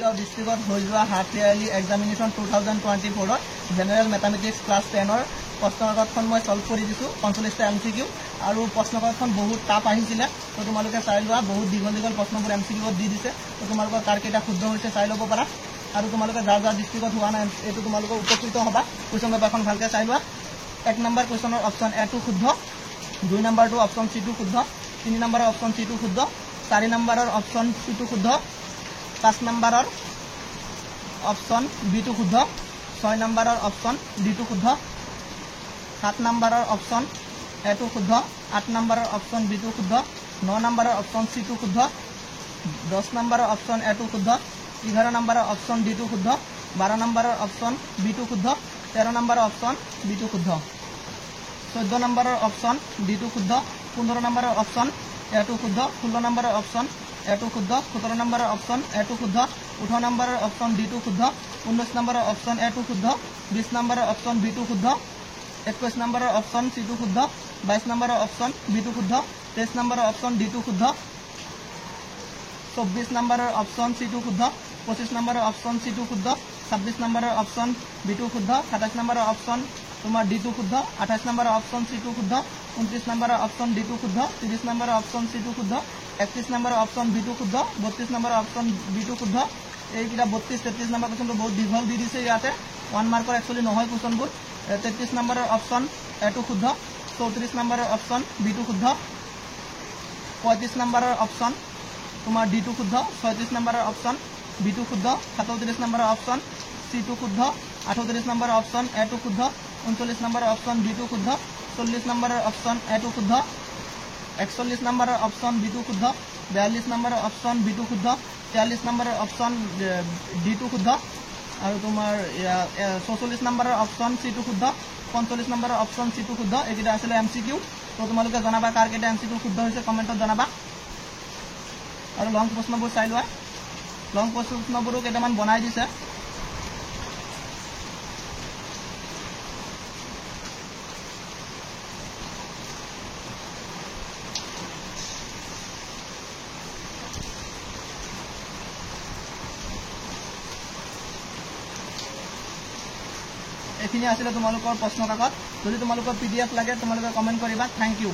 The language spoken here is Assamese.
মৰিগাঁও ডিষ্ট্ৰিক্টত হৈ যোৱা half yearly examination 2024 general mathematics class 10 প্ৰশ্নকাকতখন মই সলভ কৰি দিছোঁ 45টা MCQ আৰু প্ৰশ্নকাকতখন বহুত টাফ আহিছিলে তো তোমালোকে চাই লোৱা বহুত দীঘল প্ৰশ্নবোৰ MCQ দি দিছে তো তোমালোকৰ কাৰ কেইটা শুদ্ধ হৈছে চাই ল'ব পাৰা আৰু তোমালোকে যাৰ ডিষ্ট্ৰিক্টত হোৱা নাই এইটো তোমালোকৰ উপকৃত হ'বা কুৱেশ্যন পেপাৰখন ভালকৈ চাই লোৱা 1 নম্বৰ কুৱেশ্যনৰ অপশ্যন A টো শুদ্ধ 2 নম্বৰটো অপশ্যন C টো শুদ্ধ 3 নম্বৰৰ অপশ্যন C টো শুদ্ধ 4 নম্বৰৰ অপশ্যন C টো শুদ্ধ 5 নম্বৰৰ অপশ্যন B টো শুদ্ধ 6 নম্বৰৰ অপশ্যন D টো শুদ্ধ 7 নম্বৰৰ অপশ্যন A টো শুদ্ধ 8 নম্বৰৰ অপশ্যন B টো শুদ্ধ 9 নম্বৰৰ অপশ্যন C টো শুদ্ধ 10 নম্বৰৰ অপশ্যন A টো শুদ্ধ 11 নম্বৰৰ অপশ্যন D টো শুদ্ধ 12 নম্বৰৰ অপশ্যন B টো শুদ্ধ 13 নম্বৰৰ অপশ্যন B টো শুদ্ধ 14 নম্বৰৰ অপশ্যন D টো শুদ্ধ 15 নম্বৰৰ অপশ্যন A টো শুদ্ধ 16 নম্বৰৰ অপশ্যন A টো শুদ্ধ 17 নম্বৰৰ অপশ্যন A টো শুদ্ধ 18 নম্বৰৰ অপশ্যন D টো শুদ্ধ 19 নম্বৰৰ অপশ্যন A টো শুদ্ধ 20 নম্বৰৰ অপশ্যন B টো শুদ্ধ 21 নম্বৰৰ অপশ্যন C টো শুদ্ধ 22 নম্বৰৰ অপশ্যন B টো শুদ্ধ 23 নম্বৰৰ অপশ্যন D টো শুদ্ধ 24 নম্বৰৰ অপশ্যন C টো শুদ্ধ 25 নম্বৰৰ অপশ্যন C টো শুদ্ধ 26 নম্বৰৰ অপশ্যন B টো শুদ্ধ 27 নম্বৰৰ অপশ্যন তোমাৰ D টো শুদ্ধ 28 নম্বৰৰ অপশ্যন C টো শুদ্ধ 29 নম্বৰৰ অপশ্যন D টো শুদ্ধ 30 নম্বৰৰ অপশ্যন C টো শুদ্ধ 31 নম্বৰৰ অপশ্যন B টো শুদ্ধ 32 নম্বৰৰ অপশ্যন B টো শুদ্ধ এইকেইটা 32 33 নম্বৰ কুৱেশ্যনটো বহুত দীঘল দি দিছে ইয়াতে 1 মাৰ্কৰ একচুৱেলি নহয় কুৱেশ্যনবোৰ 33 নম্বৰৰ অপশ্যন A টো শুদ্ধ 34 নম্বৰৰ অপশ্যন B টো শুদ্ধ 35 নম্বৰৰ অপশ্যন তোমাৰ D টো শুদ্ধ 36 নম্বৰৰ অপশ্যন B টো শুদ্ধ 37 নম্বৰৰ অপশ্যন C টো শুদ্ধ 38 নম্বৰৰ অপশ্যন A টো শুদ্ধ 39 নম্বৰৰ অপশ্যন B টো শুদ্ধ 40 নম্বৰৰ অপশ্যন A টো শুদ্ধ 41 নম্বৰৰ অপশ্যন B টো শুদ্ধ 42 নম্বৰৰ অপশ্যন B টো শুদ্ধ 43 নম্বৰৰ অপশ্যন D টো শুদ্ধ আৰু তোমাৰ 44 নম্বৰৰ অপশ্যন C টো শুদ্ধ 45 নম্বৰৰ অপশ্যন C টো শুদ্ধ এইকেইটা আছিলে MCQ তো তোমালোকে জনাবা কাৰ কেইটা MCQ শুদ্ধ হৈছে কমেণ্টত জনাবা আৰু লং প্ৰশ্নবোৰ চাই লোৱা লং প্ৰশ্নবোৰো কেইটামান বনাই দিছে এইখিনি আছিলে তোমালোকৰ প্ৰশ্ন কাকত যদি তোমালোকৰ PDF লাগে তোমালোকে কমেণ্ট কৰিবা থ্যাংক ইউ